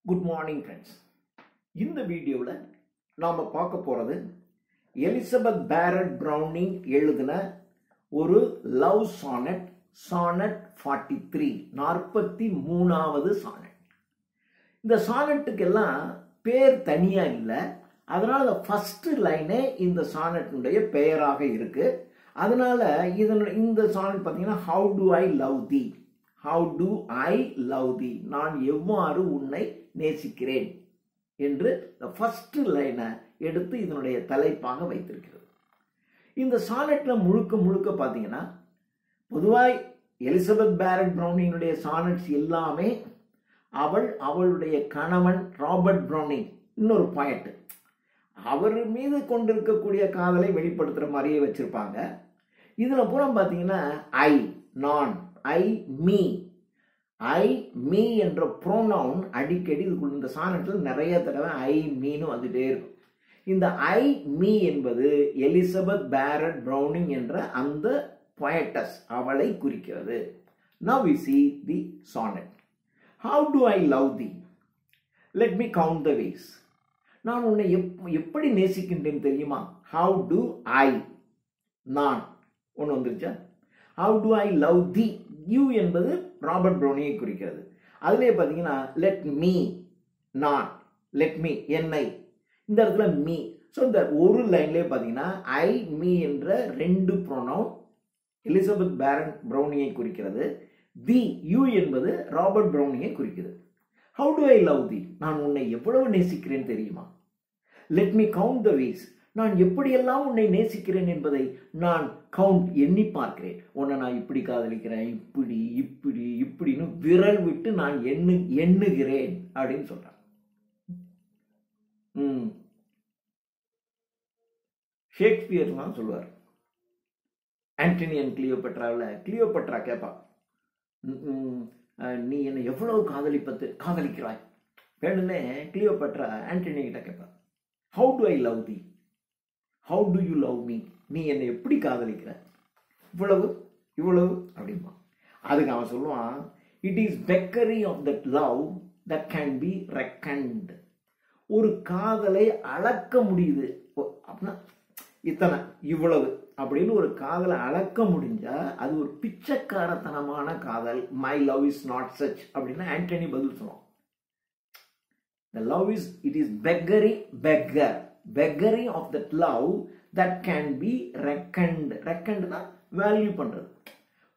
Good morning friends. இந்த வீடியோவில் நாம் பார்க்க போகிறது எலிசபெத் பேரட் ப்ரௌனிங் எழுதின ஒரு லவ் சானட், சானட் 43, 43வது சானட். இந்த சானட்டுக்கெல்லாம் பேர் தனியாக இல்லை, அதனால் ஃபர்ஸ்ட் லைனே இந்த சானட்டுடைய பெயராக இருக்கு. அதனால இந்த சானட் பார்த்தீங்கன்னா how do I love the, how do I love thee, நான் எவ்வாறு உன்னை நேசிக்கிறேன் என்று ஃபர்ஸ்ட் லைனை எடுத்து இதனுடைய தலைப்பாக வைத்திருக்கிறது. இந்த சானட்ல முழுக்க முழுக்க பார்த்தீங்கன்னா பொதுவாய் எலிசபெத் பேரட் ப்ரௌனிங்கினுடைய சானட்ஸ் எல்லாமே அவளுடைய கணவன் ராபர்ட் ப்ரௌனிங், இன்னொரு பாயிண்ட், அவர் மீது கொண்டிருக்கக்கூடிய காதலை வெளிப்படுத்துற மாதிரியே வச்சிருப்பாங்க. இதுல பூரா பார்த்தீங்கன்னா ஐ, நான், ஐ, மீ, ஐ மீ என்ற ப்ரோனவுன் அடிக்கடி இதுக்குள்ள இந்த சானட்டில் நிறைய தடவை ஐ மீன்னு வந்துட்டே இருக்கும். இந்த ஐ மீ என்பது எலிசபெத் பேரட் ப்ரௌனிங் என்ற அந்த poetess அவளை குறிக்கிறது. Now we see the sonnet. How do I love thee? Let me count the ways. நான் உன்னை எப்படி நேசிக்கின்றேன் தெரியுமா? How do I, நான் ஒன்று வந்துருச்சா? How do I love thee? You என்பது ராபர்ட் ப்ரௌனிங்கை குறிக்கிறது. அதுலேயே பார்த்தீங்கன்னா லெட் மீ, நான், லெட் மீ, என்னை, இந்த இடத்துல மீ. ஸோ இந்த ஒரு லைன்லேயே பார்த்தீங்கன்னா ஐ மீ என்ற ரெண்டு ப்ரோனவுன் எலிசபெத் பேரட் ப்ரௌனிங்கை குறிக்கிறது. தி, யூ என்பது ராபர்ட் ப்ரௌனிங்கை குறிக்கிறது. How do I love thee, நான் உன்னை எவ்வளவு நேசிக்கிறேன் தெரியுமா? Let me count the ways, நான் எப்படியெல்லாம் உன்னை நேசிக்கிறேன் என்பதை நான் கவுண்ட், எண்ணி பார்க்கிறேன். உன்னை நான் இப்படி காதலிக்கிறேன், இப்படி இப்படி இப்படின்னு விரல் விட்டு நான் எண்ணுகிறேன் அப்படின்னு சொல்றேன். ஷேக்ஸ்பியர்லாம் சொல்லுவார், ஆண்டனி அண்ட் கிளியோபட்ராவில் கிளியோபட்ரா கேட்பா, நீ என்னை எவ்வளவு காதலிக்கிறாய் வேணும்னே கிளியோபட்ரா ஆண்டனி கிட்ட கேட்பா, how do I love the, how to you love me, நீ என்னை எப்படி காதலிக்கிற, இவ்வளவு இவ்வளவு அப்படிமா. அதுக்கு அவன் சொல்லுவான், it is beggary of that love that can be reckoned. ஒரு காதலை அளக்க முடியுது அப்படின்னா இத்தனை இவ்வளவு அப்படின்னு ஒரு காதலை அளக்க முடிஞ்சா அது ஒரு பிச்சைக்காரத்தனமான காதல். My love is not such அப்படின்னு ஆண்டனி பதில் சொல்லுவான். The love is, it is beggary of that love that can be reckoned. reckonedனா வேல்யூ பண்றது.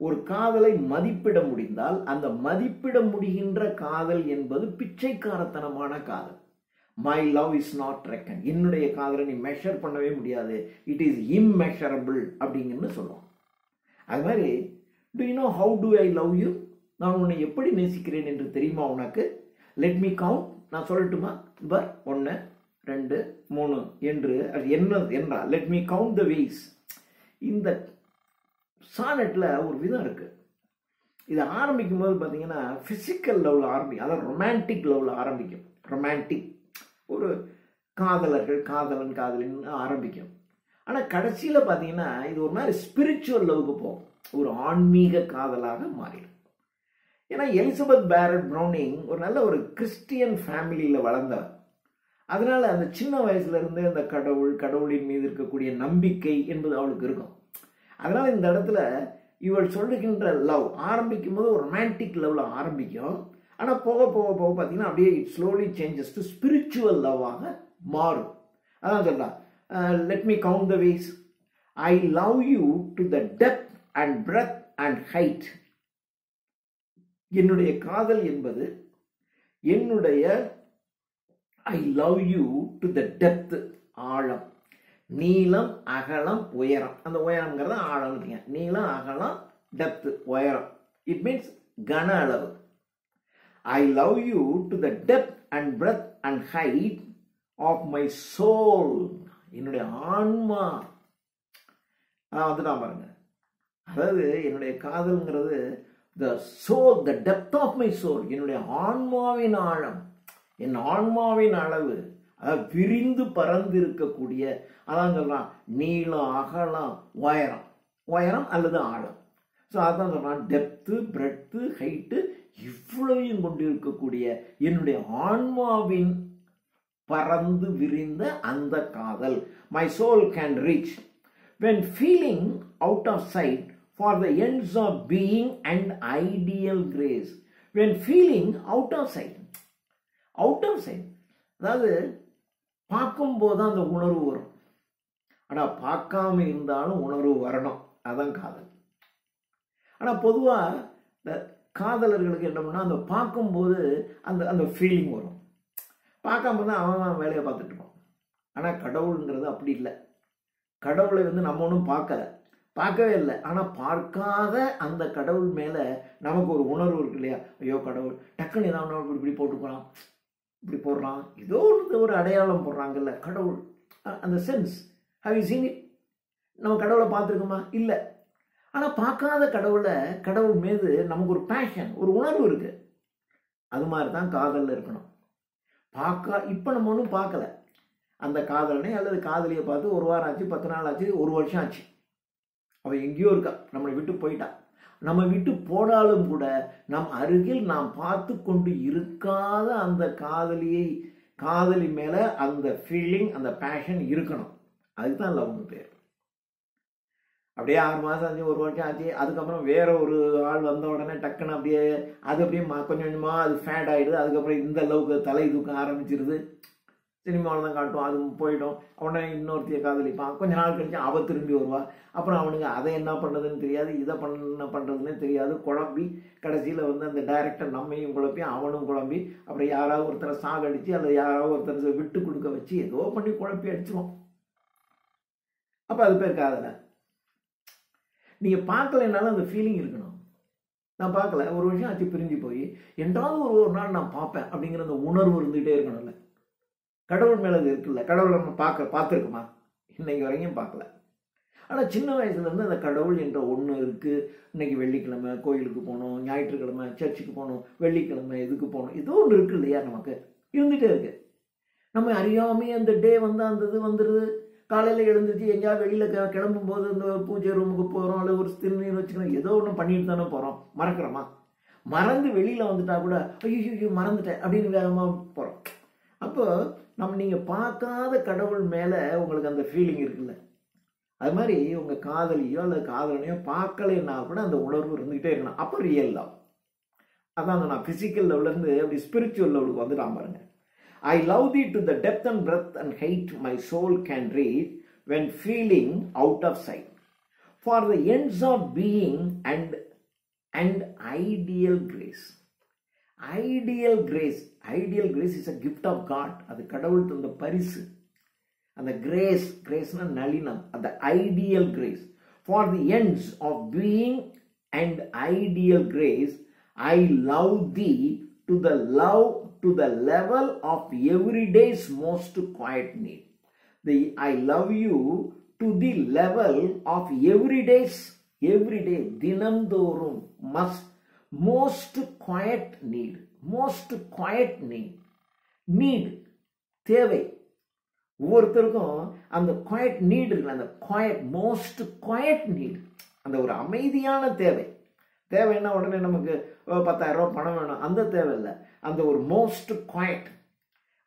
ஒரு காதலை மதிப்பிட முடிந்தால் அந்த மதிப்பிட முடிகின்ற காதல் என்பது பிச்சைக்காரத்தனமான காதல். My love is not reckon, என்னுடைய காதலை நீ மெஷர் பண்ணவே முடியாது, இட் இஸ் இம்மெஷரபிள் அப்படிங்கன்னு சொல்லுவோம். அது மாதிரி to you know how do I love you, நான் உன்னை எப்படி நேசிக்கிறேன் என்று தெரியுமா உனக்கு? லெட் மீ கவுண்ட், நான் சொல்லட்டுமா? பர் 1 2 3 என்று அது என்ன என்றால் let me count the ways. இந்த சானட்ல ஒரு விதம் இருக்கு. இதை ஆரம்பிக்கும் போது பார்த்தீங்கன்னா பிசிக்கல் லவ்ல ஆரம்பிக்கும், அதாவது ரொமான்டிக் லவ்ல ஆரம்பிக்கும். ரொமான்டிக், ஒரு காதலர்கள், காதலன் காதலின் ஆரம்பிக்கும். ஆனால் கடைசியில் பார்த்தீங்கன்னா இது ஒரு மாதிரி ஸ்பிரிச்சுவல் லவ்க்கு போகும், ஒரு ஆன்மீக காதலாக மாறிடும். ஏன்னா எலிசபெத் பேரட் ப்ரௌனிங் ஒரு நல்ல ஒரு கிறிஸ்டியன் ஃபேமிலியில் வளர்ந்தவர். அதனால அந்த சின்ன வயசுல இருந்து அந்த கடவுளின் மீது இருக்கக்கூடிய நம்பிக்கை என்பது அவளுக்கு இருக்கும். அதனால இந்த இடத்துல இவள் சொல்லுகின்ற லவ் ஆரம்பிக்கும் போது ஒரு ரொமான்டிக் லவ்ல ஆரம்பிக்கும். ஆனால் போக போக போக பார்த்தீங்கன்னா அப்படியே it slowly changes to spiritual லவ்வாக மாறும். அதான் சொல்லலாம், let me count the ways, I love you to the depth and breadth and height. என்னுடைய காதல் என்பது என்னுடைய I love you to the depth, ஆழம், நீளம், அகலம், உயரம். அந்த உயரம்ங்கிறத ஆழம், நீளம், அகலம், டெப்த், உயரம். இட் மீன்ஸ் கன அளவு. I love you to the depth and breadth and height of my soul, என்னுடைய ஆன்மா. அதுதான் பாருங்க, அதாவது என்னுடைய காதல்ங்கிறது the soul, the depth of my soul, என்னுடைய ஆன்மாவின் ஆழம், என் ஆன்மாவின் அளவு, அதாவது விரிந்து பறந்து இருக்கக்கூடிய, அதான் சொல்றான் நீளம், அகலம், உயரம், உயரம் அல்லது ஆழம். ஸோ அதான் சொல்றான் டெப்த்து, பிரெத்து, ஹைட்டு, இவ்வளவையும் கொண்டிருக்கக்கூடிய என்னுடைய ஆன்மாவின் பறந்து விரிந்த அந்த காதல். My soul can reach when feeling out of sight for the ends of being and ideal grace. When feeling out of sight. Out of sight. அதாவது பார்க்கும்போது அந்த உணர்வு வரும். ஆனால் பார்க்காம இருந்தாலும் உணர்வு வரணும். அதான் காதல். ஆனால் பொதுவாக இந்த காதலர்களுக்கு என்ன பண்ணால் அந்த பார்க்கும்போது அந்த அந்த ஃபீலிங் வரும். பார்க்காம தான் அவன் வேலையை பார்த்துட்டு இருப்பான். ஆனால் கடவுளுங்கிறது அப்படி இல்லை. கடவுளை நம்ம ஒன்றும் பார்க்கவே இல்லை. ஆனால் பார்க்காத அந்த கடவுள் மேலே நமக்கு ஒரு உணர்வு இருக்கு இல்லையா? ஐயோ கடவுள் டக்குன்னு ஏதாவது இப்படி போட்டுக்கலாம், இப்படி போடுறான், ஏதோ ஒரு அடையாளம் போடுறாங்கல்ல கடவுள். அந்த sense how you seen it? நம்ம கடவுளை பார்த்துருக்கோமா? இல்லை. ஆனால் பார்க்காத கடவுள் மீது நமக்கு ஒரு பேஷன், ஒரு உணர்வு இருக்கு. அது மாதிரி தான் காதலில் இருக்கணும். இப்போ நம்ம ஒன்றும் பார்க்கல அந்த காதலனை அல்லது காதலியை பார்த்து 1 வாரம் ஆச்சு, 10 நாள் ஆச்சு, 1 வருஷம் ஆச்சு. அவள் எங்கேயோ இருக்கா, நம்மளை விட்டு போயிட்டா. நம்ம விட்டு போனாலும் கூட நம் அருகில் நாம் பார்த்து கொண்டு இருக்காத அந்த காதலி மேல அந்த ஃபீலிங், அந்த பேஷன் இருக்கணும். அதுதான் லவ்னு பேர். அப்படியே 6 மாதம் ஆச்சு, 1 வருஷம் ஆச்சு, அதுக்கப்புறம் வேற ஒரு ஆள் வந்த உடனே டக்குன்னு அப்படியே கொஞ்சம் கொஞ்சமாக அது ஃபேட் ஆகிடுது. அதுக்கப்புறம் இந்த அளவுக்கு தலை தூக்க ஆரம்பிச்சிருது. சினிமாவில் தான் காட்டும், அது போயிடும். உடனே இன்னொருத்தைய காதலிப்பான். கொஞ்ச நாள் கழிச்சு அவள் திரும்பி வருவா. அப்புறம் அவனுக்கு அதை என்ன பண்ணுறதுன்னு தெரியாது, இதை பண்ணுறதுன்னு தெரியாது. குழம்பி கடைசியில் அந்த டைரக்டர் நம்மையும் குழப்பி அவனும் குழம்பி அப்புறம் யாராவது ஒருத்தரை சாகடிச்சு அல்லது யாராவது ஒருத்தரை விட்டு கொடுக்க வச்சு ஏதோ பண்ணி குழப்பி அடிச்சிடும். அப்போ அது பேர் காதலை. நீங்கள் பார்க்கலைன்னாலும் அந்த ஃபீலிங் இருக்கணும். நான் பார்க்கல, 1 வருஷம் ஆச்சு பிரிஞ்சு போய், என்றாவது ஒரு நாள் நான் பார்ப்பேன் அப்படிங்கிற அந்த உணர்வு இருந்துகிட்டே இருக்கணும்ல. கடவுள் மேலே அது இருக்குல்ல. கடவுளை நம்ம பார்த்துருக்குமா? இன்னைக்கு வரைக்கும் பார்க்கல. ஆனால் சின்ன வயசுலேருந்து அந்த கடவுள் என்ற ஒன்று இருக்குது. இன்னைக்கு வெள்ளிக்கிழமை கோயிலுக்கு போகணும், ஞாயிற்றுக்கிழமை சர்ச்சுக்கு போகணும், வெள்ளிக்கிழமை இதுக்கு போகணும், ஏதோ ஒன்று இருக்கு இல்லையா? நமக்கு இருந்துகிட்டே இருக்கு. நம்ம அறியாமே அந்த டே அந்த இது வந்துடுது. காலையில் எழுந்துச்சு எங்கேயாவது வெளியில் கிளம்பும்போது இந்த பூஜை ரூமுக்கு போகிறோம், அல்லது ஒரு திருநீர் வச்சுக்கணும், ஏதோ ஒன்று பண்ணிட்டு தானே போகிறோம். மறக்கிறோமா? மறந்து வெளியில் வந்துட்டா கூட ஐயோ மறந்துட்டேன் அப்படின்னு வேகமாக போகிறோம். அப்போ நீங்கள் பார்க்காத கடவுள் மேலே உங்களுக்கு அந்த ஃபீலிங் இருக்குல்ல, அது மாதிரி உங்கள் காதலியோ அல்லது காதலனையோ பார்க்கலைன்னா கூட அந்த உணர்வு இருந்துகிட்டே இருக்கணும். அப்போ ரியல் லவ். அதான் நான் ஃபிசிக்கல் லெவலேருந்து அப்படி ஸ்பிரிச்சுவல் லெவலுக்கு வந்துட்டான் பாருங்க. I love thee to the depth and breadth and height my soul can reach when feeling out of sight. For the ends of being and ideal grace. Ideal grace is a gift of God. அது கடவுள் தந்த பரிசு. அந்த கிரேஸ்னா நளினம். அந்த ideal grace. For the ends of being and ideal grace, I love thee to the level of everyday's most quiet need. I love you to the level of everyday தினந்தோறும் most quiet need. தேவை. ஒவ்வொருத்தருக்கும் அந்த quiet NEET இருக்குல்ல, அந்த most quiet NEET, அந்த ஒரு அமைதியான தேவைன்னா உடனே நமக்கு 10,000 ரூபாய் பணம் வேணும், அந்த தேவை இல்லை. அந்த ஒரு மோஸ்ட் குவாய்ட்,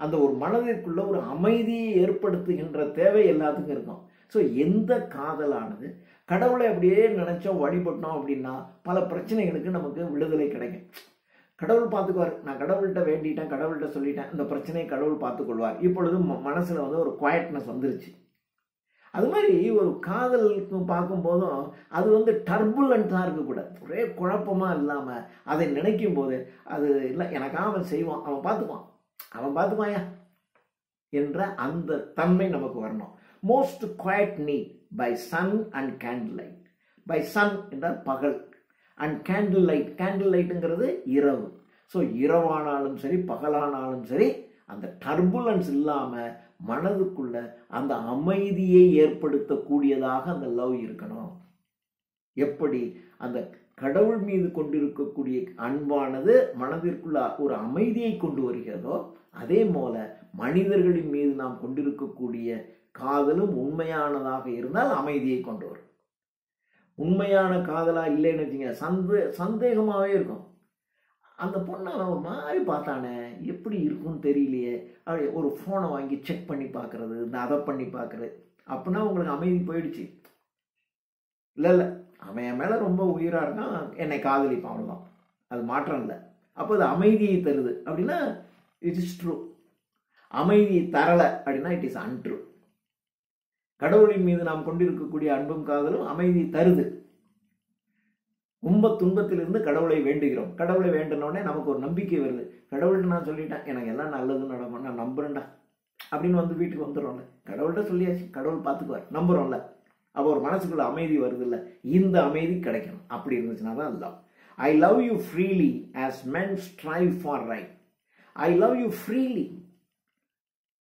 அந்த ஒரு மனதிற்குள்ள ஒரு அமைதியை ஏற்படுத்துகின்ற தேவை எல்லாத்துக்கும் இருக்கும். ஸோ எந்த காதலானது கடவுளை அப்படியே நினைச்சோம் வழிபட்டோம் அப்படின்னா பல பிரச்சனைகளுக்கு நமக்கு விடுதலை கிடைக்கும். கடவுள் பார்த்துக்குவார். நான் கடவுள்கிட்ட வேண்டிட்டேன், கடவுள்கிட்ட சொல்லிட்டேன், இந்த பிரச்சனையை கடவுள் பார்த்துக்கொள்வார். இப்பொழுது மனசுல ஒரு குவாய்ட்னஸ் வந்துருச்சு. அது மாதிரி ஒரு காதலுக்கு பார்க்கும்போதும் அது டர்புலண்ட்டாக இருக்கக்கூடாது. ஒரே குழப்பமாக இல்லாமல் அதை நினைக்கும் போது அது இல்லை எனக்காக அவன் செய்வான், அவன் பார்த்துக்குவாயா என்ற அந்த தன்மை நமக்கு வரணும். Most quiet need by sun and candle light. By sun என்றால் பகல், அண்ட் கேண்டில் லைட்டுங்கிறது இரவு. ஸோ இரவானாலும் சரி பகலானாலும் சரி அந்த டர்புலன்ஸ் இல்லாமல் மனதுக்குள்ள அந்த அமைதியை ஏற்படுத்தக்கூடியதாக அந்த லவ் இருக்கணும். எப்படி அந்த கடவுள் மீது கொண்டிருக்கக்கூடிய அன்பானது மனதிற்குள்ள ஒரு அமைதியை கொண்டு வருகிறதோ அதே போல மனிதர்களின் மீது நாம் கொண்டிருக்கக்கூடிய காதலும் உண்மையானதாக இருந்தால் அமைதியை கொண்டு வரும். உண்மையான காதலா இல்லைன்னு வச்சுங்க சந்தேகமாகவே இருக்கும். அந்த பொண்ணை அவன் ஒரு மாதிரி பார்த்தானே, எப்படி இருக்கும்னு தெரியலையே, அப்படி ஒரு ஃபோனை வாங்கி செக் பண்ணி பார்க்கறது, இந்த அதை பண்ணி பார்க்கறது. அப்படின்னா உங்களுக்கு அமைதி போயிடுச்சு. இல்லை அவன் என் மேலே ரொம்ப உயிராக இருக்கான், என்னை காதலிப்பான், அவ்வளோதான். அது மாற்றம் இல்லை. அப்போ அது அமைதியை தருது அப்படின்னா இட் இஸ் ட்ரூ. அமைதியை தரலை அப்படின்னா இட் இஸ் அன்ட்ரூ. கடவுளின் மீது நாம் கொண்டிருக்கக்கூடிய அன்பும் காதலும் அமைதியை தருது. துன்பத்திலிருந்து கடவுளை வேண்டுகிறோம். கடவுளை வேண்டினோடனே நமக்கு ஒரு நம்பிக்கை வருது. கடவுள்கிட்ட நான் சொல்லிட்டேன், எனக்கு எல்லாம் நல்லது நடக்கும், நான் நம்புறேன்டா அப்படின்னு வந்து வீட்டுக்கு வந்துடும்ல. கடவுள்கிட்ட சொல்லியாச்சு, கடவுள் பார்த்துக்குவார், நம்புறோம்ல. அப்போ ஒரு மனசுக்குள்ள அமைதி வருது இல்லை, இந்த அமைதி கிடைக்கணும். அப்படி இருந்துச்சுன்னா தான் love. I love you freely as men strive for right. I love you freely.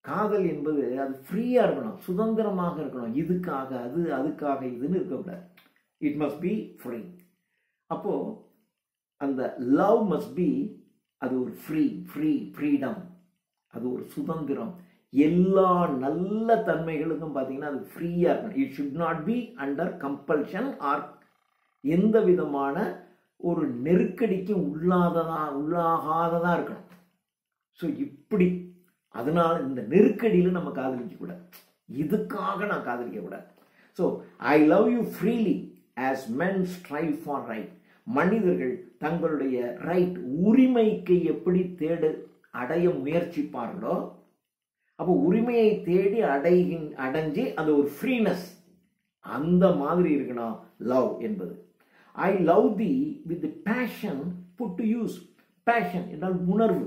காதல் என்பது அது ஃப்ரீயா இருக்கணும், சுதந்திரமாக இருக்கணும். இதுக்காக அது, அதுக்காக இதுன்னு இருக்கக்கூடாது. It must be free. அப்போ அந்த லவ் மஸ்ட் பி, அது ஒரு ஃப்ரீடம், அது ஒரு சுதந்திரம். எல்லா நல்ல தன்மைகளுக்கும் பார்த்தீங்கன்னா அது ஃப்ரீயா இருக்கணும். It should not be under compulsion or எந்த விதமான ஒரு நெருக்கடிக்கு உள்ளாகாததா இருக்கணும். ஸோ இப்படி அதனால இந்த நெருக்கடியில் நம்ம காதலிக்க கூடாது, இதுக்காக நான் காதலிக்க கூடாது. So I love you freely as men strive for right. மனிதர்கள் தங்களுடைய ரைட், உரிமைக்கு எப்படி அடைய முயற்சிப்பார்களோ, அப்போ உரிமையை தேடி அடைஞ்சு அந்த ஒரு ஃப்ரீனஸ், அந்த மாதிரி இருக்கணும் லவ் என்பது. I love thee with passion put to use. Passion என்றால் உணர்வு.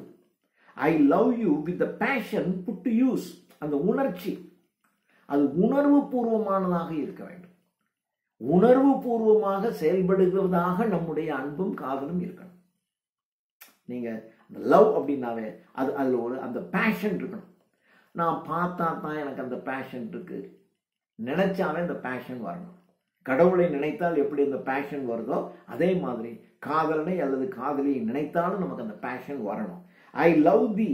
I love you with passion put to use. அந்த உணர்ச்சி அது உணர்வு பூர்வமானதாக இருக்க வேண்டும். உணர்வு பூர்வமாக செயல்படுவதாக நம்முடைய அன்பும் காதலும் இருக்கணும். நீங்க லவ் அப்படின்னாவே அதுல ஒரு அந்த பேஷன் இருக்கணும். நான் பார்த்தா தான் எனக்கு அந்த பேஷன் இருக்கு, நினைச்சாவே அந்த பேஷன் வரணும். கடவுளை நினைத்தால் எப்படி அந்த பேஷன் வருதோ அதே மாதிரி காதலனை அல்லது காதலியை நினைத்தாலும் நமக்கு அந்த பேஷன் வரணும். ஐ love the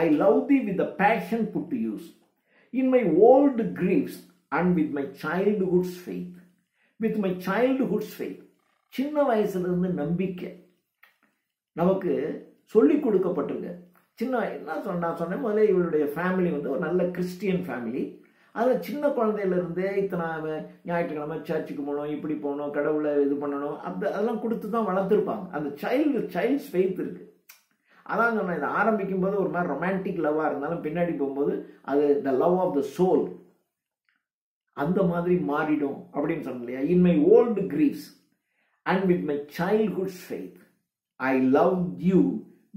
I love thee with the passion put to use in my old griefs and with my childhood's faith. With my childhood's faith. சின்ன வயசுல இருந்து நம்பிக்கை நமக்கு சொல்லி கொடுக்கப்பட்டிருக்கு. நான் சொன்னேன் முதல்ல, இவருடைய ஃபேமிலி வந்து ஒரு நல்ல கிறிஸ்டியன் ஃபேமிலி. அதில் சின்ன குழந்தையிலேருந்தே இத்தனை ஞாயிற்றுக்கிழமை சர்ச்சுக்கு போகணும், இப்படி போகணும், கடவுளை இது பண்ணணும், அதெல்லாம் கொடுத்து தான் வளர்த்துருப்பாங்க. அந்த சைல்ட்ஸ் ஃபெய்த் இருக்கு. அதான் சொன்னேன், இதை ஆரம்பிக்கும் போது ஒரு மாதிரி ரொமான்டிக் லவ்வாக இருந்தாலும் பின்னாடி போகும்போது அது the love of the soul அந்த மாதிரி மாறிடும் அப்படின்னு சொன்னேன் இல்லையா. In my old griefs and with my childhood's faith I love you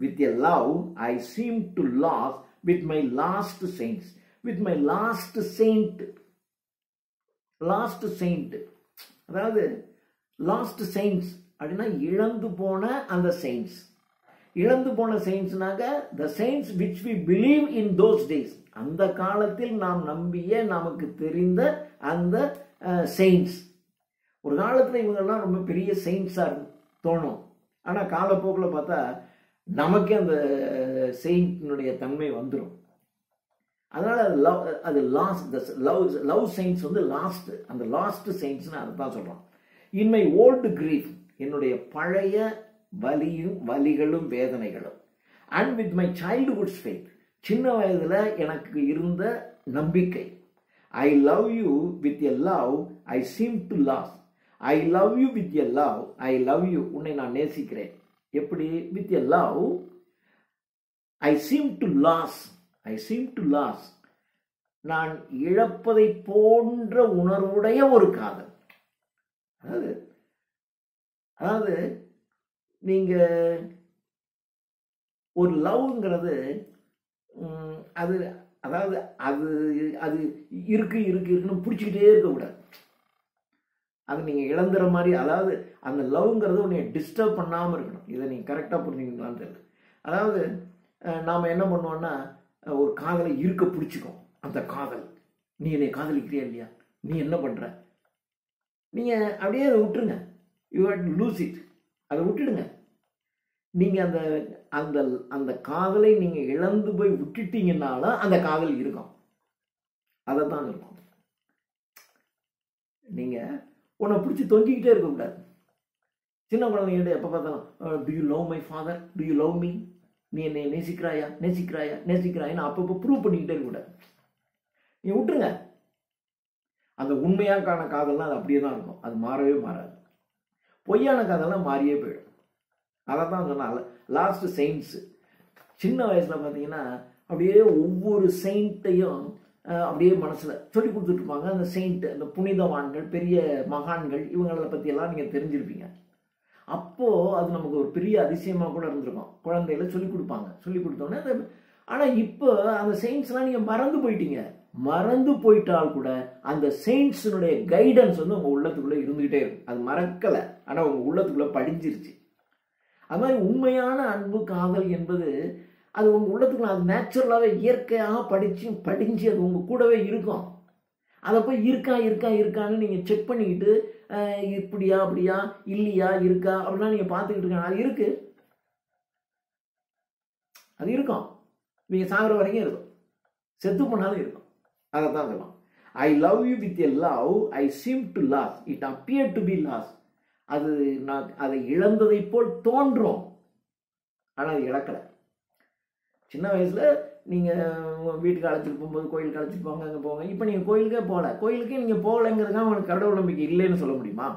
with a love I seem to lose with my last saints. With my last saint. அதாவது last saints அப்படின்னா இழந்து போன அந்த saints. இழந்து போன saintsனாக the saints which we believe in those days. அந்த காலத்தில் நாம் நம்பிய, நமக்கு தெரிந்த அந்த saints. ஒரு காலத்தில் இவங்கெல்லாம் ரொம்ப பெரிய saints-ஆ தோணும். ஆனால் காலப்போக்கில் பார்த்தா நமக்கே அந்த செயின்ட்னுடைய தன்மை வந்துடும். அதனால அது லவ் செயின்ஸ் வந்து லாஸ்ட், அந்த லாஸ்ட் செயின்ஸ்னு அதை தான் சொல்றோம். இன் மை ஓல்டு கிரீஃப், என்னுடைய பழைய வலிகளும் வேதனைகளும். And with my childhood's faith, சின்ன வயதுல எனக்கு இருந்த நம்பிக்கை. I love you with a love I seem to lose. I love you with a love I love you, உன்னை நான் நேசிக்கிறேன். எப்படி? With a love I seem to lose. நான் இழப்பதை போன்ற உணர்வுடைய ஒரு காதல். அதாவது நீங்க ஒரு லவ்ங்கிறது அது அதாவது அது அது இருக்குன்னு பிடிச்சிக்கிட்டே இருக்கக்கூடாது. அது நீங்கள் இழந்துற மாதிரி, அதாவது அந்த லவ்ங்கிறது உன்னை டிஸ்டர்ப் பண்ணாமல் இருக்கணும். இதை நீங்கள் கரெக்டாக புரிஞ்சுக்கலான்னு தெரியல. அதாவது நாம் என்ன பண்ணுவோன்னா, ஒரு காதலை இருக்க பிடிச்சிக்கும். அந்த காதல், நீ என்னை காதலிக்கிறியா இல்லையா, நீ என்ன பண்ணுற, நீங்கள் அப்படியே அதை விட்டுருங்க. You have to lose it. அதை விட்டுடுங்க. நீங்கள் அந்த அந்த அந்த காதலை நீங்கள் இழந்து போய் விட்டுட்டீங்கன்னாலும் அந்த காதல் இருக்கும். அதை தான் இருக்கும். நீங்கள் உன்னை பிடிச்சி தொங்கிக்கிட்டே இருக்கக்கூடாது. சின்ன குழந்தைகிட்ட எப்போ பார்த்தாலும் to you love my father, to you love me, நீ என்னை நேசிக்கிறாயா நேசிக்கிறாயா நேசிக்கிறாயான்னு அப்பப்போ ப்ரூவ் பண்ணிக்கிட்டே இருக்கக்கூடாது. நீ விட்டுருங்க. அந்த உண்மையான காதல்லாம் அது அப்படியே தான் இருக்கும், அது மாறவே மாறாது. பொய்யான காதல்லாம் மாறியே போயிடும். அதை தான் சொன்னால லாஸ்ட் செயின்ட்ஸு. சின்ன வயசில் பார்த்தீங்கன்னா அப்படியே ஒவ்வொரு செயின்ட்டையும் அப்படியே மனசில் சொல்லி கொடுத்துட்ருப்பாங்க. அந்த செயின்ட், அந்த புனிதவான்கள், பெரிய மகான்கள், இவங்களை பற்றியெல்லாம் நீங்கள் தெரிஞ்சிருப்பீங்க. அப்போது அது நமக்கு ஒரு பெரிய அதிசயமாக கூட இருந்திருக்கும். குழந்தைகளை சொல்லி கொடுப்பாங்க, சொல்லி கொடுத்தோன்னே அது. ஆனால் இப்போ அந்த செயின்ட்ஸ்லாம் நீங்கள் மறந்து போயிட்டீங்க. மறந்து போயிட்டால் கூட அந்த செயின்ட்ஸினுடைய கைடன்ஸ் வந்து உங்கள் உள்ளத்துக்குள்ளே இருந்துகிட்டே இருக்கும். அது மறக்கலை, ஆனால் உங்கள் உள்ளத்துக்குள்ளே படிஞ்சிருச்சு. அது மாதிரி உண்மையான அன்பு காதல் என்பது அது உங்கள் உள்ளத்துக்குள்ள அது நேச்சுரலாகவே இயற்கையாக படிஞ்சு அது உங்கள் கூடவே இருக்கும். அதை போய் இருக்கான்னு நீங்கள் செக் பண்ணிக்கிட்டு இப்படியா அப்படியா இல்லையா இருக்கா அப்படின்னா நீங்கள் பார்த்துக்கிட்டு இருக்காங்க. அது இருக்கு, அது இருக்கும். நீங்கள் சாகிற வரைக்கும் இருக்கும், செத்து போனாலும் இருக்கும். அதை தான் சொல்லலாம். I love you with a love I seem to lose it appear to be lose. அது நான் அதை இழந்ததை போல் தோன்றும், ஆனால் அது இழக்கலை. சின்ன வயசில் நீங்கள் வீட்டுக்கு அழைச்சிட்டு போகும்போது கோயிலுக்கு அழைச்சிட்டு போங்க, அங்கே போங்க. இப்போ நீங்கள் கோயிலுக்கே போகல, கோயிலுக்கே நீங்கள் போகலைங்கிறதுக்காக அவனுக்கு கடவுள் நம்பிக்கை இல்லைன்னு சொல்ல முடியுமா?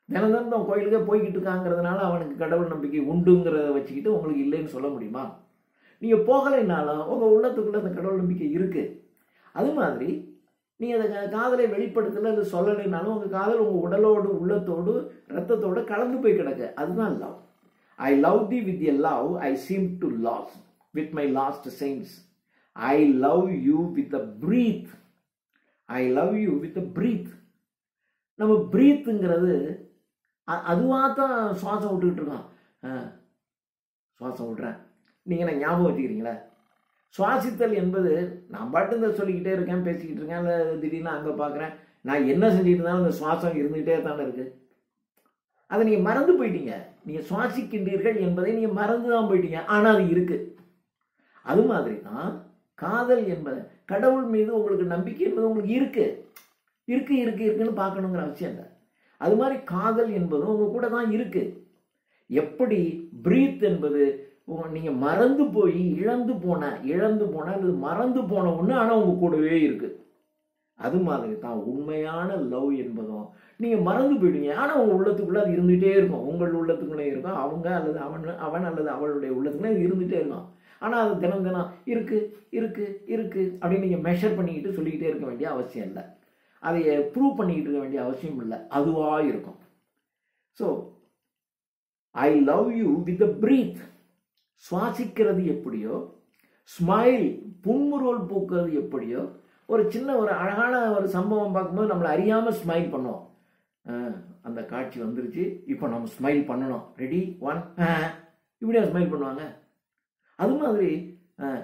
தினம் கோயிலுக்கே போய்கிட்டு இருக்காங்கிறதுனால அவனுக்கு கடவுள் நம்பிக்கை உண்டுங்கிறத வச்சுக்கிட்டு உங்களுக்கு இல்லைன்னு சொல்ல முடியுமா? நீங்கள் போகலைன்னாலும் உங்கள் உள்ளத்துக்குள்ளே அந்த கடவுள் நம்பிக்கை இருக்குது. அது மாதிரி நீங்கள் அந்த காதலை வெளிப்படுத்தலை, அது சொல்லலைனாலும் உங்கள் காதல் உங்கள் உடலோடு உள்ளத்தோடு ரத்தத்தோடு கலந்து போய் கிடக்கு. அதுதான் love. I love thee with a love I seem to lose with my last saints. I love you with a breath. I love you with a breath. நம்ம பிரீத்துங்கிறது அதுவாக தான் சுவாசம் விட்டுக்கிட்டு இருக்கோம். சுவாசம் விட்றேன், நீங்கள் நான் ஞாபகம் வச்சுக்கிறீங்களா? சுவாசித்தல் என்பது நான் பாட்டு இந்த சொல்லிக்கிட்டே இருக்கேன், பேசிக்கிட்டு இருக்கேன், இல்லை திடீர்னு அங்கே பார்க்குறேன், நான் என்ன செஞ்சுட்டு இருந்தாலும் அந்த சுவாசம் இருந்துகிட்டே தானே இருக்குது. அதை நீங்கள் மறந்து போயிட்டீங்க. நீங்கள் சுவாசிக்கின்றீர்கள் என்பதை நீங்கள் மறந்து தான் போயிட்டீங்க, ஆனால் அது இருக்குது. அது மாதிரி தான் காதல் என்பது, கடவுள் மீது உங்களுக்கு நம்பிக்கை என்பது உங்களுக்கு இருக்குன்னு பார்க்கணுங்கிற அவசியம் இல்லை. அது மாதிரி காதல் என்பதும் உங்க கூட தான் இருக்கு. எப்படி பிரீத் என்பது நீங்க மறந்து போய் இழந்து போன அல்லது மறந்து போன ஒன்று, ஆனால் உங்க கூடவே இருக்கு. அது மாதிரி தான் உண்மையான லவ் என்பதும் நீங்க மறந்து போயிடுவீங்க, ஆனால் உங்க உள்ளத்துக்குள்ள அது இருந்துகிட்டே இருக்கும். உங்கள் உள்ளத்துக்குள்ளே இருக்கும், அவங்க அல்லது அவன் அல்லது அவளுடைய உள்ளத்துக்குள்ளே அது இருந்துகிட்டே இருக்கும். ஆனால் அது தினம் இருக்கு அப்படின்னு நீங்கள் மெஷர் பண்ணிக்கிட்டு சொல்லிக்கிட்டே இருக்க வேண்டிய அவசியம் இல்லை. அதை ப்ரூவ் பண்ணிக்கிட்டு இருக்க வேண்டிய அவசியம் இல்லை, அதுவாக இருக்கும். So I love you with the breath. சுவாசிக்கிறது எப்படியோ, ஸ்மைல் புன்முறுவல் பூக்கிறது எப்படியோ, ஒரு சின்ன ஒரு அழகான ஒரு சம்பவம் பார்க்கும்போது நம்மளை அறியாமல் ஸ்மைல் பண்ணுவோம். அந்த காட்சி வந்துருச்சு, இப்போ நம்ம ஸ்மைல் பண்ணணும், ரெடி 1 இப்படியா ஸ்மைல் பண்ணுவாங்க. அது மாதிரி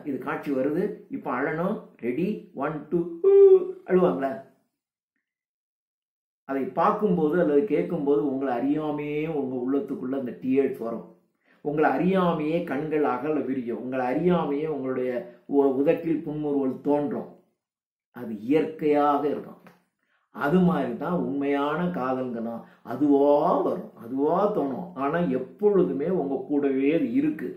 இது காட்சி வருது, இப்போ அழணும், ரெடி 1 2 அழுவாங்களே. அதை பார்க்கும்போது அல்லது கேட்கும்போது உங்களை அறியாமையே உங்கள் உள்ளத்துக்குள்ள அந்த டியர்ஸ் வரும். உங்களை அறியாமையே கண்கள் அகல விரியும். உங்களை அறியாமையே உங்களுடைய உதட்டில் புன்முறுவல் தோன்றும். அது இயற்கையாக இருக்கும். அது மாதிரி தான் உண்மையான காதல்கள்லாம் அதுவாக வரும், அதுவாக தோணும். ஆனால் எப்பொழுதுமே உங்கள் கூடவே அது இருக்கு.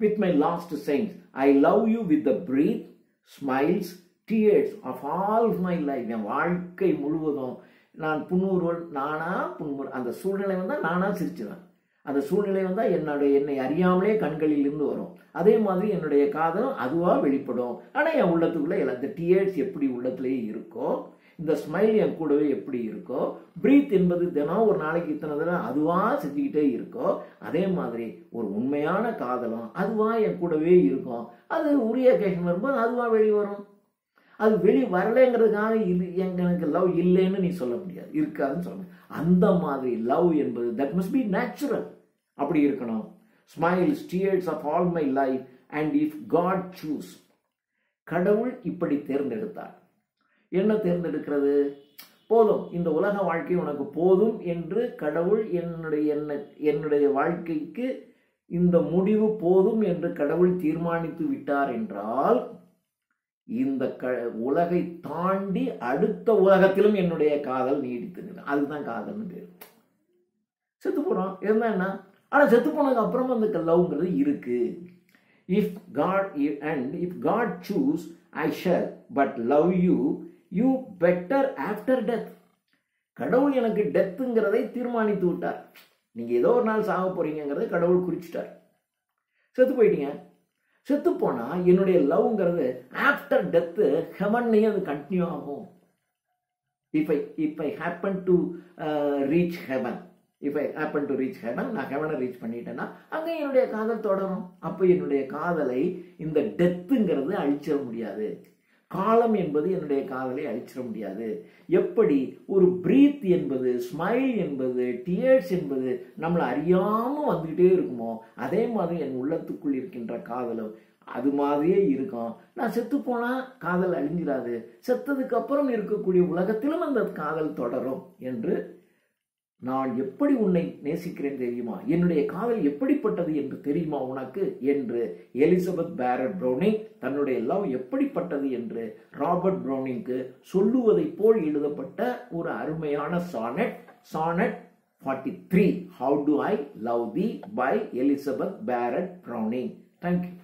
With my last saints, I love you with the breath, smiles, tears of all my life. என் வாழ்க்கை முழுவதும் நான் புன்முறுவல், அந்த சூழ்நிலை வந்தால் நானாக சிரிச்சுவேன். அந்த சூழ்நிலை வந்தால் என்னை அறியாமலே கண்களில் இருந்து வரும். அதே மாதிரி என்னுடைய காதலும் அதுவாக வெளிப்படும். ஆனால் என் உள்ளத்துக்குள்ளே இந்த டியர்ஸ் எப்படி உள்ளத்துலேயே இருக்கோ, இந்த ஸ்மைல் என் கூடவே எப்படி இருக்கோ, பிரீத் என்பது தினம் ஒரு நாளைக்கு இத்தனை தடவை அதுவாக செஞ்சுக்கிட்டே இருக்கோ, அதே மாதிரி ஒரு உண்மையான காதலும் அதுவாக என் கூடவே இருக்கும். அது உரிய அக்கேஷன் வரும்போது அதுவாக வெளியே வரும். அது வெளியே வரலைங்கிறதுக்காக எனக்கு லவ் இல்லைன்னு நீ சொல்ல முடியாது, இருக்காதுன்னு சொல்ல முடியாது. அந்த மாதிரி லவ் என்பது தட் மஸ்ட் பி நேச்சுரல், அப்படி இருக்கணும். Smiles tears of all my life and if God choose. கடவுள் இப்படி தேர்ந்தெடுத்தார். என்ன தேர்ந்தெடுக்கிறது? போதும், இந்த உலக வாழ்க்கை உனக்கு போதும் என்று கடவுள் என்னுடைய வாழ்க்கைக்கு இந்த முடிவு போதும் என்று கடவுள் தீர்மானித்து விட்டார் என்றால், இந்த உலகை தாண்டி அடுத்த உலகத்திலும் என்னுடைய காதல் நீடித்து, அதுதான் காதல்னு பேர். செத்து போகிறோம். இருந்தா என்ன? ஆனால் செத்து போனதுக்கு அப்புறம் அந்த லவ்ங்கிறது இருக்கு. If God choose I shall but love you better after death. கடவுள் எனக்கு டெத்துங்கிறதை தீர்மானித்து விட்டார். நீங்கள் ஏதோ ஒரு நாள் சாக போறீங்கிறத கடவுள் குறிச்சிட்டார். செத்து போயிட்டீங்க. செத்து போனா என்னுடைய லவ்ங்கிறது ஆஃப்டர் டெத்து ஹெவன்லையும் அது கண்டினியூ ஆகும். If I happen to reach heaven, நான் ஹெவனை ரீச் பண்ணிட்டேன்னா அங்கே என்னுடைய காதல் தொடரும். அப்போ என்னுடைய காதலை இந்த டெத்துங்கிறது அழிச்சிட முடியாது. காலம் என்பது என்னுடைய காதலை அழிச்சிட முடியாது. எப்படி ஒரு பிரீத் என்பது, ஸ்மைல் என்பது, டியர்ஸ் என்பது நம்மளை அறியாம வந்துகிட்டே இருக்குமோ, அதே மாதிரி என் உள்ளத்துக்குள் இருக்கின்ற காதலும் அது மாதிரியே இருக்கும். நான் செத்து போனா காதல் அழிஞ்சிடாது, செத்ததுக்கு அப்புறம் இருக்கக்கூடிய உலகத்திலும் அந்த காதல் தொடரும் என்று. நான் எப்படி உன்னை நேசிக்கிறேன் தெரியுமா, என்னுடைய காதல் எப்படிப்பட்டது என்று தெரியுமா உனக்கு என்று எலிசபெத் பேரட் ப்ரௌனிங் தன்னுடைய லவ் எப்படிப்பட்டது என்று ராபர்ட் ப்ரௌனிங்க்கு சொல்லுவதை போல் எழுதப்பட்ட ஒரு அருமையான sonnet 43 How Do I Love Thee by Elizabeth Barrett Browning. Thank you.